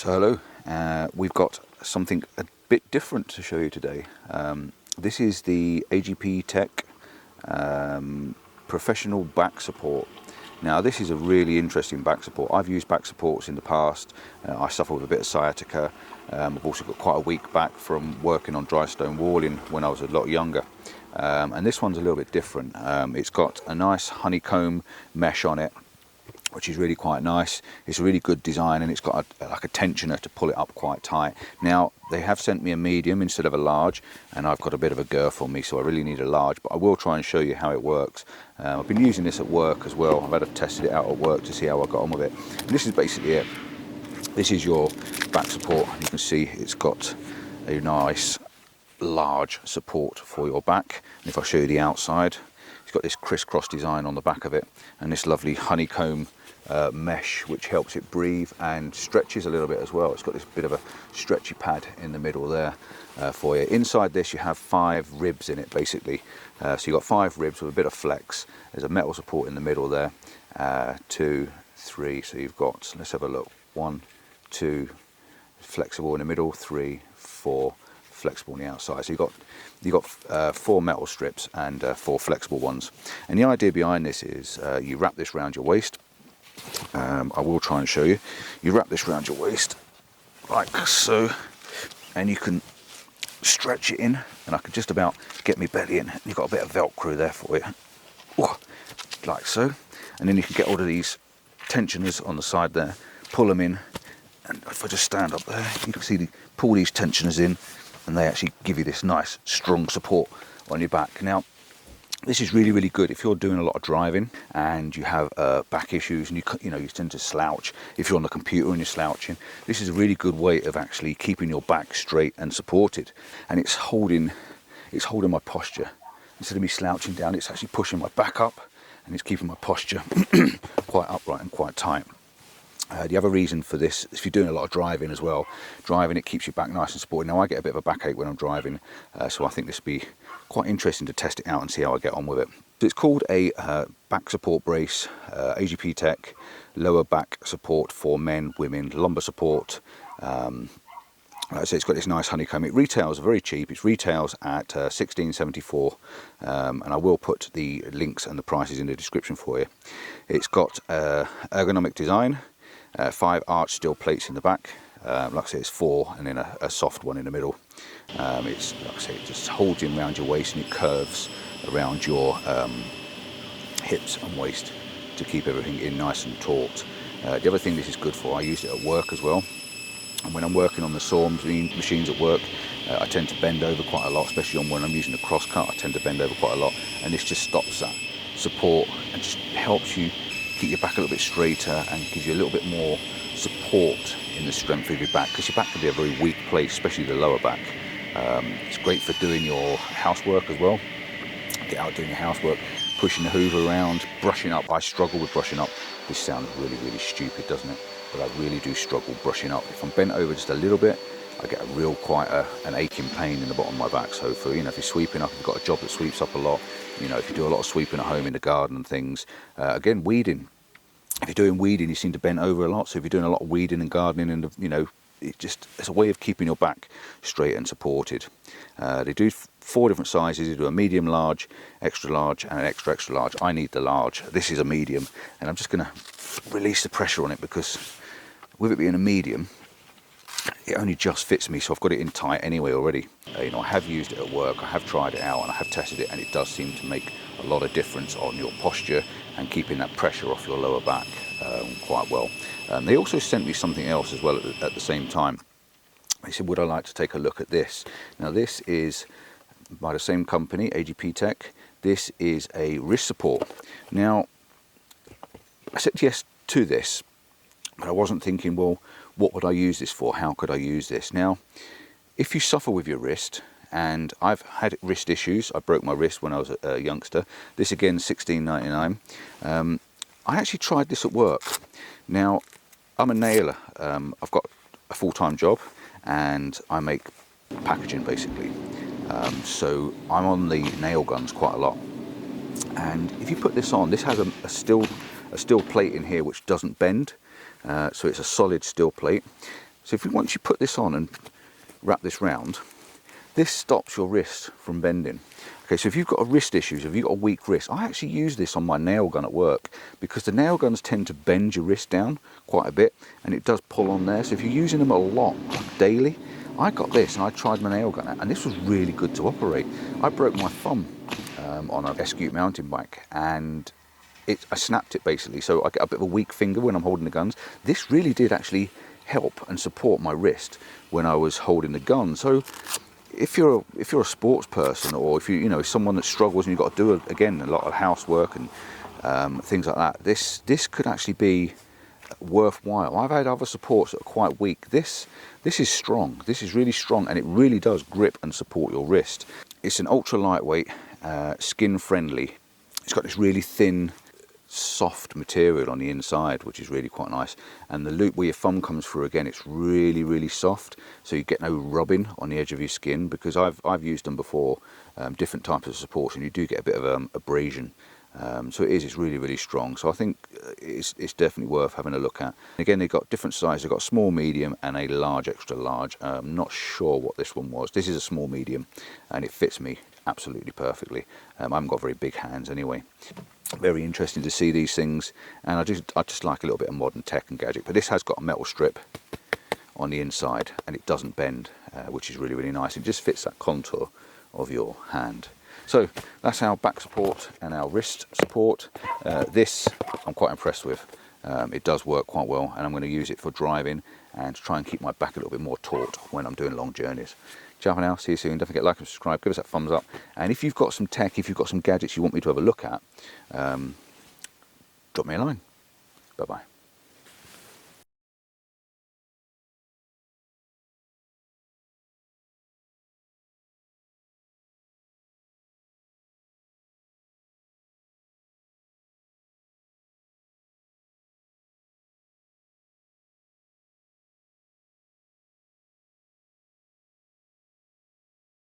So hello, we've got something a bit different to show you today. This is the AGPTEX professional back support. Now this is a really interesting back support. I've used back supports in the past. I suffer with a bit of sciatica. I've also got quite a weak back from working on dry stone walling when I was a lot younger. And this one's a little bit different. It's got a nice honeycomb mesh on it, which is really quite nice. It's a really good design, and it's got like a tensioner to pull it up quite tight. Now they have sent me a medium instead of a large, and I've got a bit of a girth on me, so I really need a large, but I will try and show you how it works. I've been using this at work as well. I've had to test it out at work to see how I got on with it. And this is basically it. This is your back support. You can see it's got a nice large support for your back. And if I show you the outside, it's got this crisscross design on the back of it, and this lovely honeycomb mesh which helps it breathe and stretches a little bit as well. It's got this bit of a stretchy pad in the middle there for you. Inside this you have 5 ribs in it basically. So you've got 5 ribs with a bit of flex. There's a metal support in the middle there, 2, 3, so you've got, let's have a look, 1, 2, flexible in the middle, 3, 4, flexible on the outside. So you've got 4 metal strips and 4 flexible ones. And the idea behind this is you wrap this around your waist. I will try and show you. You wrap this around your waist like so, and you can stretch it in, and I can just about get my belly in. You've got a bit of Velcro there for you. Ooh, like so. And then you can get all of these tensioners on the side there, pull them in, and if I just stand up there, you can see pull these tensioners in, and they actually give you this nice strong support on your back. Now this is really, really good if you're doing a lot of driving and you have back issues, and you tend to slouch. If you're on the computer and you're slouching, this is a really good way of actually keeping your back straight and supported. And it's holding my posture. Instead of me slouching down, it's actually pushing my back up, and it's keeping my posture quite upright and quite tight. The other reason for this, if you're doing a lot of driving as well, it keeps your back nice and supported. Now I get a bit of a backache when I'm driving, so I think this would be quite interesting to test it out and see how I get on with it. So it's called a back support brace, AGPTEX, lower back support for men, women, lumbar support. Like I say, it's got this nice honeycomb. It retails very cheap. It retails at $16.74, and I will put the links and the prices in the description for you. It's got ergonomic design. 5 arch steel plates in the back, like I say, it's 4, and then a soft one in the middle. It's, like I say, it just holds in around your waist, and it curves around your hips and waist to keep everything in nice and taut. The other thing this is good for, I used it at work as well, and when I'm working on the saw machines at work, I tend to bend over quite a lot, especially when I'm using a cross cut. I tend to bend over quite a lot, and this just stops that support and just helps you keep your back a little bit straighter and gives you a little bit more support in the strength of your back, because your back can be a very weak place, especially the lower back. It's great for doing your housework as well. Get out doing your housework, pushing the hoover around, brushing up. I struggle with brushing up. This sounds really, really stupid, doesn't it? But I really do struggle brushing up. If I'm bent over just a little bit, I get an aching pain in the bottom of my back. So for, if you're sweeping up, if you've got a job that sweeps up a lot, if you do a lot of sweeping at home in the garden and things, again, weeding. If you're doing weeding, you seem to bend over a lot. So if you're doing a lot of weeding and gardening, and it's a way of keeping your back straight and supported. They do 4 different sizes. They do a medium, large, extra large, and an extra, extra large. I need the large. This is a medium, and I'm just going to release the pressure on it, because with it being a medium, it only just fits me, so I've got it in tight anyway already. I have used it at work, I have tried it out, and I have tested it, and it does seem to make a lot of difference on your posture and keeping that pressure off your lower back quite well. They also sent me something else as well at the same time. They said, would I like to take a look at this? Now this is by the same company, AGPTEX. This is a wrist support. Now I said yes to this, but I wasn't thinking, well, what would I use this for? How could I use this? Now, if you suffer with your wrist, and I've had wrist issues, I broke my wrist when I was a youngster. This again, $16.99. I actually tried this at work. Now, I'm a nailer. I've got a full-time job, and I make packaging basically. So I'm on the nail guns quite a lot. And if you put this on, this has a steel plate in here which doesn't bend. So it's a solid steel plate. So once you put this on and wrap this round, this stops your wrist from bending. Okay, so if you've got a wrist issues, if you've got a weak wrist, I actually use this on my nail gun at work because the nail guns tend to bend your wrist down quite a bit and it does pull on there. So if you're using them a lot daily, I got this and I tried my nail gun out and this was really good to operate. I broke my thumb on a SQ mountain bike and I snapped it basically, so I get a bit of a weak finger when I'm holding the guns. This really did actually help and support my wrist when I was holding the gun. So if you're a sports person, or if you know someone that struggles and you've got to do again a lot of housework and things like that, this could actually be worthwhile. I've had other supports that are quite weak. This is strong. This is really strong, and it really does grip and support your wrist. It's an ultra lightweight, skin friendly. It's got this really thin, soft material on the inside, which is really quite nice, and the loop where your thumb comes through, again, it's really soft, so you get no rubbing on the edge of your skin, because I've used them before, different types of supports, and you do get a bit of abrasion. So it's really strong. So I think it's definitely worth having a look at. Again, they've got different sizes. They've got small, medium, and a large, extra large. I'm not sure what this one was. This is a small medium, and it fits me absolutely perfectly. I haven't got very big hands anyway. Very interesting to see these things, and I just like a little bit of modern tech and gadget. But this has got a metal strip on the inside, and it doesn't bend, which is really nice. It just fits that contour of your hand. So that's our back support and our wrist support. This I'm quite impressed with. It does work quite well, and I'm going to use it for driving and to try and keep my back a little bit more taut when I'm doing long journeys. Ciao for now, see you soon. Don't forget to like and subscribe, give us that thumbs up, and if you've got some tech, if you've got some gadgets you want me to have a look at, drop me a line. Bye bye.